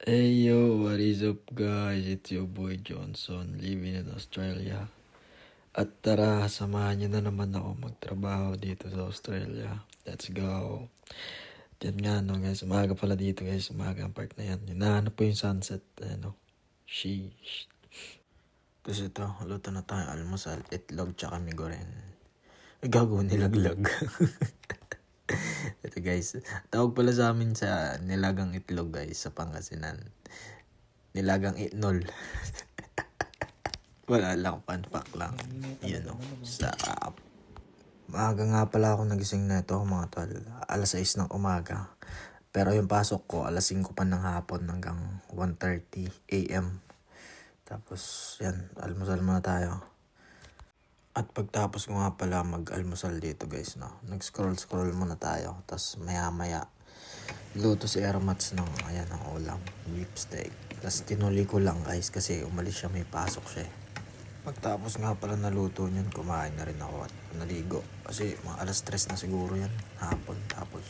Hey yo, what is up guys? It's your boy Johnson, living in Australia. At tara, samahan niyo na naman ako magtrabaho dito sa Australia. Let's go. Yan nga no guys, umaga pala dito guys, umaga ang part na yan. Hinahanap po yung sunset, ano. Sheesh. Tapos ito, luto na tayo almusal, itlog tsaka migoren. Ay, gago, nilaglag. Ito guys, tawag pala sa amin sa nilagang itlog guys sa Pangasinan. Nilagang itnol. Wala lang, fun fact lang. Yan o, sarap. Maaga nga pala ako nagising na ito mga tol. Alas 6 ng umaga. Pero yung pasok ko, alas 5 pa ng hapon hanggang 1:30 a.m. Tapos yan, almusal muna tayo. At pagtapos ko nga pala mag-almusal dito guys, no, nag-scroll muna tayo. Tapos maya luto si Airmats ng ayan ang ulam, beef steak. Tapos tinuli ko lang guys kasi umalis siya, may pasok siya. Pagtapos nga pala naluto niyan, kumain na rin ako at naligo. Kasi mga alas 3 na siguro yan, hapon. Tapos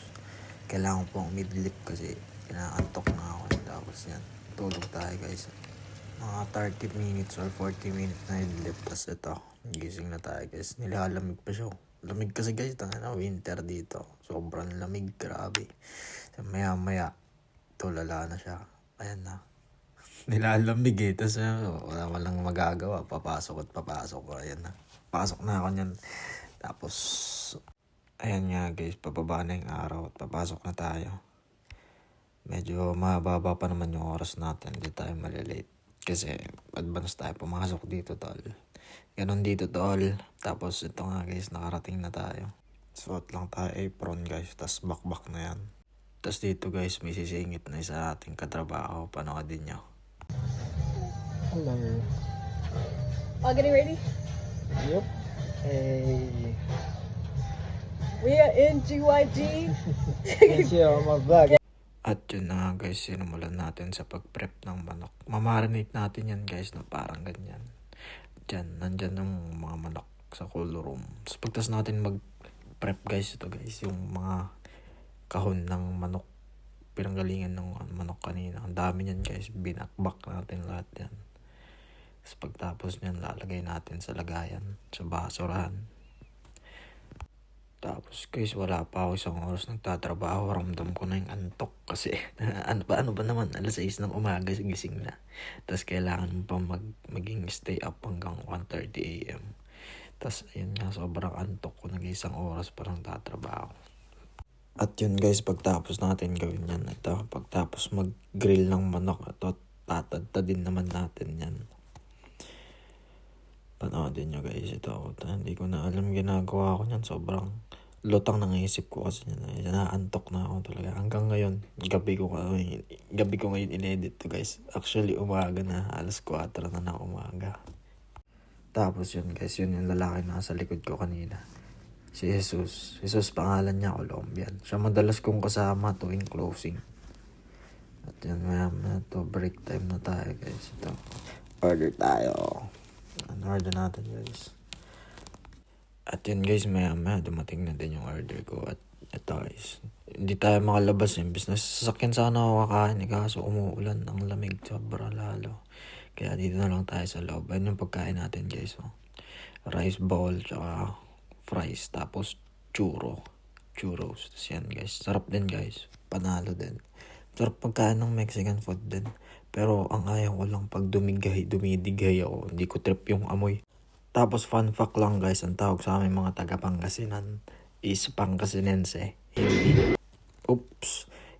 kailangan pong midlip kasi inaantok na ako. Tapos yan, tulog tayo guys. Mga 30 minutes or 40 minutes na idlip. Tapos ito, gising na tayo guys. Nilalamig pa siya. Lamig kasi guys, winter dito. Sobrang lamig, grabe. Maya tulala na siya. Ayan na. Nilalamig eh. Tapos walang magagawa. Papasok. Ayan na. Pasok na ako niyan. Tapos, ayan nga guys, pababa na yung araw at papasok na tayo. Medyo mababa pa naman yung oras natin. Hindi tayo malilate. Kasi advance tayo pumasok dito tol. Ganon dito tol. Tapos ito nga guys, nakarating na tayo. Suot lang tayo apron guys. Tapos bakbak na yan. Tapos dito guys, may sisingit na isa ating katrabaho. Panoodin nyo. Hello. All getting ready? Yep. Hey. We are in GYG. Thank you on my vlog. At yun na nga guys, sinimulan natin sa pag-prep ng manok. Mamarinate natin yan guys na parang ganyan. Diyan, nandyan yung mga manok sa cooler room. So pagtas natin mag-prep guys, ito guys, yung mga kahon ng manok. Pinanggalingan ng manok kanina. Ang dami niyan guys, binakbak natin lahat yan. Tapos pagtapos niyan, lalagay natin sa lagayan, sa basurahan. Tapos guys, wala pa ako isang oras nagtatrabaho. Ramdam ko na yung antok kasi ano ba naman, alas 6 ng umaga gising na. Tapos kailangan mo pa maging stay up hanggang 1:30 a.m. Tapos ayun nga, sobrang antok ko, nag-isang oras pa lang tatrabaho. At yun guys, pagtapos natin gawin yan, ito, pagtapos mag-grill ng manok, ito, tatadtadin naman natin yan. Panoodin nyo guys, ito, hindi ko na alam ginagawa ko yan, sobrang lutang nangisip ko kasi naantok na ako talaga. Hanggang ngayon, gabi ko ngayon in-edit to guys. Actually, umaga na, alas 4 na ng umaga. Tapos yun guys, yun yung lalaki na sa likod ko kanina. Si Jesus. Jesus pangalan niya, Colombian. Siya madalas kong kasama tuwing closing. At yun, maya to break time na tayo guys. Ito, order tayo. Order natin guys. At yun guys, maya dumating na din yung order ko. At ito guys, hindi tayo makalabas yung business. Sasakyan sana ako kakain kaso umuulan, ang lamig sobra lalo. Kaya dito na lang tayo sa loob. Ayun yung pagkain natin guys. Oh. Rice bowl, tsaka fries, tapos churros. Tapos yan guys, sarap din guys. Panalo din. Sarap pagkain ng Mexican food din. Pero ang ayaw ko lang pag dumidigay ako. Hindi ko trip yung amoy. Tapos fun fact lang guys, ang tawag sa amin mga taga Pangasinan is Pangasinense.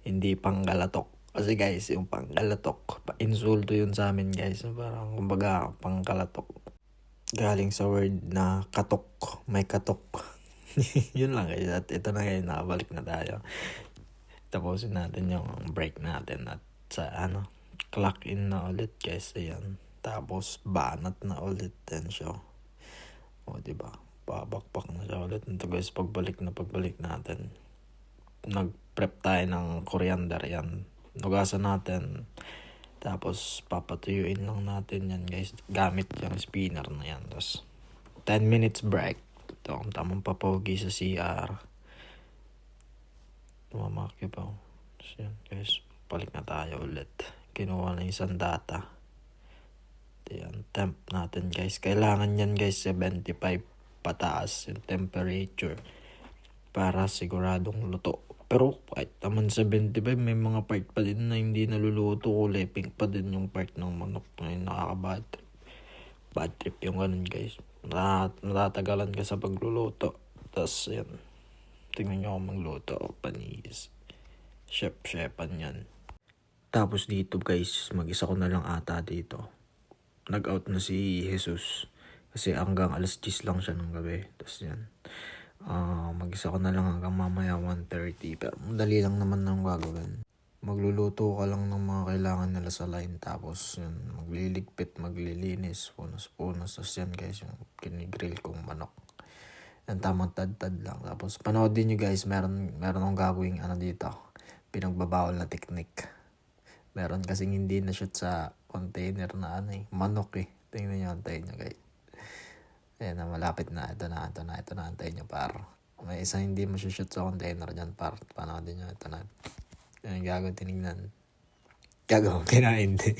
Hindi Panggalatok. Kasi guys, yung Panggalatok, insulto yun sa amin guys. Parang kumbaga Panggalatok. Galing sa word na katok. May katok. Yun lang guys. At ito na ngayon, nakabalik na tayo. Tapusin natin yung break natin. At sa clock in na ulit guys. Ayan. Tapos banat na ulit din siya. O diba? Babakpak na siya ulit. Ito guys, pagbalik natin. Nag-prep tayo ng coriander yan. Nugasan natin. Tapos papatuyuin lang natin yan guys. Gamit yung spinner na yan. Tapos 10 minutes break. Ito ang tamang papogi sa CR. Tumamaki pa. Tapos yan guys, balik na tayo ulit. kinuha na isang data. Yan, temp natin guys. Kailangan yan guys 75 pataas yung temperature para siguradong luto. Pero kahit naman 75, may mga part pa din na hindi naluluto. Kulay pink pa din yung part ng manok. Ay, nakaka-bad trip. Bad trip yung ganun guys. Natatagalan ka sa pagluluto. Tapos yan, tingnan nyo ako magluto. Panis. Chef-chefan yan. Tapos dito guys, mag-isa ko na lang ata dito. Nag-out na si Jesus. Kasi hanggang alas 10 lang siya ng gabi. Tapos yan. Mag-isa ko na lang hanggang mamaya 1:30. Pero madali lang naman nang gagawin. Magluluto ka lang ng mga kailangan nila sa line. Tapos yun, magliligpit, maglilinis, punos-punos. Tapos yan guys, yung kinigrill kong manok. Yan, tamang tad-tad lang. Tapos panoodin nyo guys, meron akong gagawing dito. Pinagbabawal na technique. Meron kasing hindi na shoot sa container na manok eh. Tingnan nyo, antayin nyo guys. Ayan na, malapit na. Ito na, antayin nyo par. May isa hindi mo shoot sa container dyan par. Panoodin nyo, ito na. Ayan, gagawin tinignan. Gagawin, kinain din.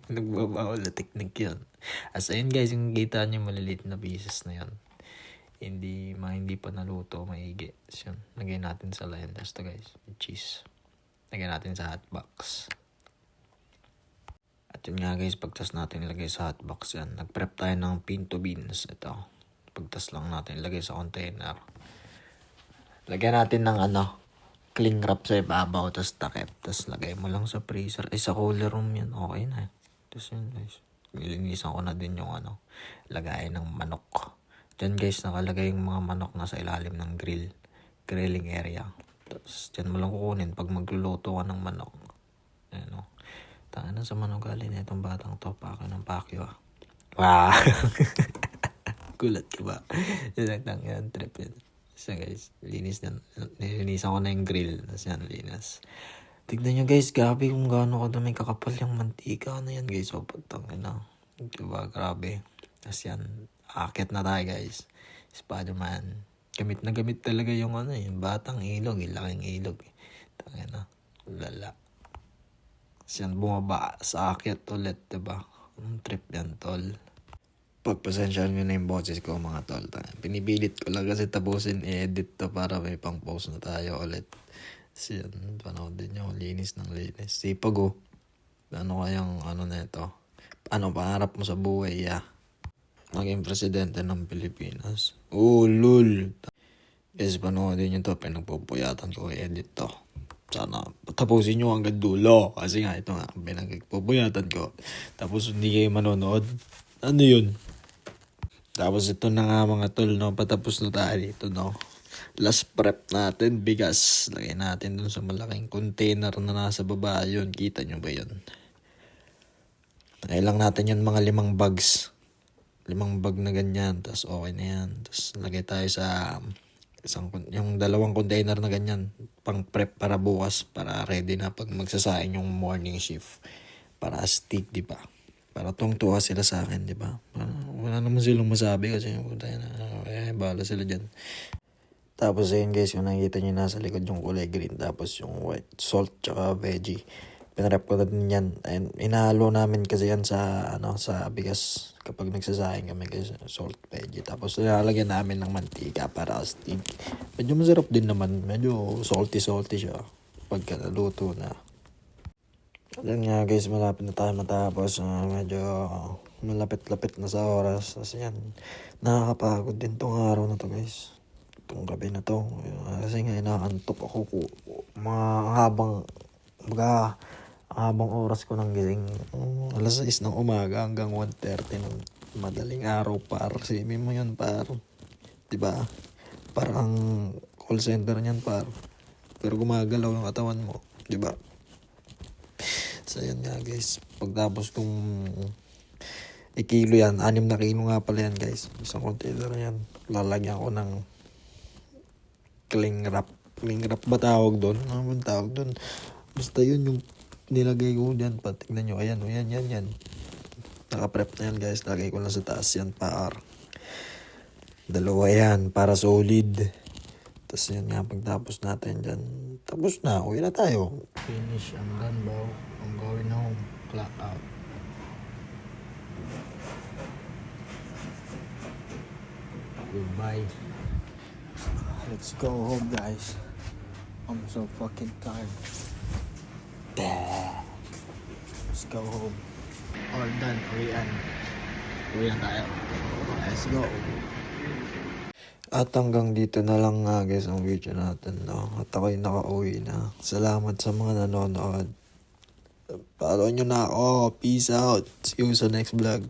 Nagbabawal na technique yun. As ayun guys, yung kita nyo maliliit na pieces na yun. Hindi pa naluto, maigi. So, yun, lagay natin sa line. Tapos ito guys, cheese. Lagay natin sa hotbox. At yun nga guys, pagtas natin ilagay sa hotbox yan. Nag-prep tayo ng pinto beans. Ito. Pagtas lang natin ilagay sa container. Lagyan natin ng cling wrap sa ibabaw. Tapos takip. Tapos lagay mo lang sa freezer. Sa cooler room yan. Okay na. Tapos yun guys. Nilinisan ko na din yung lagay ng manok. Diyan guys, nakalagay yung mga manok na sa ilalim ng grilling area. Tapos dyan mo lang kukunin pag magluluto ka ng manok. Ayan o. Tanga na sa manok galing na itong batang to. Pake ng pakyo ah. Wow! Gulat ka ba? Yan, trip yan. So guys, nilinisan ko na yung grill. Tapos yan, linas. Tignan nyo guys, gabi kung gaano kadami kakapal yung mantika na yan guys. O, putang ina. Diba, grabe. Tapos yan, akit na tayo guys. Spider-Man. Gamit na gamit talaga yung yung batang ilog. Laking ilog. Tanga na. Lala. Tapos yan, bumaba sa akit ulit, diba? Anong trip yan, tol? Pagpasensyahan nyo na yung boses ko, mga tol. Pinipilit ko lang kasi tapusin i-edit to para may pang-post na tayo ulit. Tapos yan, panoodin nyo. Linis ng linis. Sipag oh. Ano kayang na ito? Pangarap mo sa buhay, maging presidente ng Pilipinas. Oh, lul. Guys, panoodin nyo to. Pinagpupuyatan ko i-edit to. Sana tapusin nyo hanggang dulo. Kasi nga, ito nga, pinagpupuyatan ko. Tapos hindi kayo manonood. Ano yun? Tapos ito na nga mga tol, no? Patapos na tayo dito, no? Last prep natin, bigas. Lagay natin dun sa malaking container na nasa baba. Yun, kita nyo ba yun? Lagay lang natin yun mga 5 bags. 5 bag na ganyan. Tapos okay na yan. Tapos lagay tayo sa yung 2 container na ganyan. Pang prep para bukas. Para ready na pag magsasaing yung morning shift. Para stick, di ba? Para tungtuwa sila sa akin, di ba? Wala naman silang masabi kasi bahala sila dyan. Tapos ayun guys, yung nakikita nyo nasa likod yung kulay green. Tapos yung white salt tsaka veggie. Pinarep ko na din yan. And inahalo namin kasi yan sa bigas kapag nagsasaing kami guys. Salt, veggie. Tapos nilalagyan namin ng mantika para astig. Medyo masarap din naman. Medyo salty siya pagka naluto na. Yan nga guys, malapit na tayo matapos. Medyo malapit-lapit na sa oras. Kasi yan, nakakapagod din tong araw na to guys. Itong gabi na to. Kasi nga inaantok ako. Habang oras ko nang gising. Alas 6 ng umaga hanggang 1:30 ng madaling araw par. Simin mo yun par. Diba? Parang call center niyan par. Pero gumagalaw yung katawan mo. Diba? So yun nga guys. Pagtapos kong ikilo yan. 6 na kilo nga pala yan guys. Isang container yan. Lalagyan ko ng cling wrap. Cling wrap ba tawag doon? Ano ba tawag doon? Basta yun yung nilagay ko dyan. Patignan nyo. Ayan. Yan. Naka-prep na yan guys. Lagay ko lang sa taas yan. 2 yan. Para solid. Tapos yan nga. Pagtapos natin dyan. Tapos na. Uwi na tayo. Finish ang gunbow. Ang gawin ng Bye. Let's go home, guys. I'm so fucking tired. Let's go home. All done. Uwian. Uwian tayo. Let's go. At hanggang dito na lang nga guys ang video natin, no? At ako'y nakauwi na. Salamat sa mga nanonood. Follow nyo na ako. Peace out. See you sa next vlog.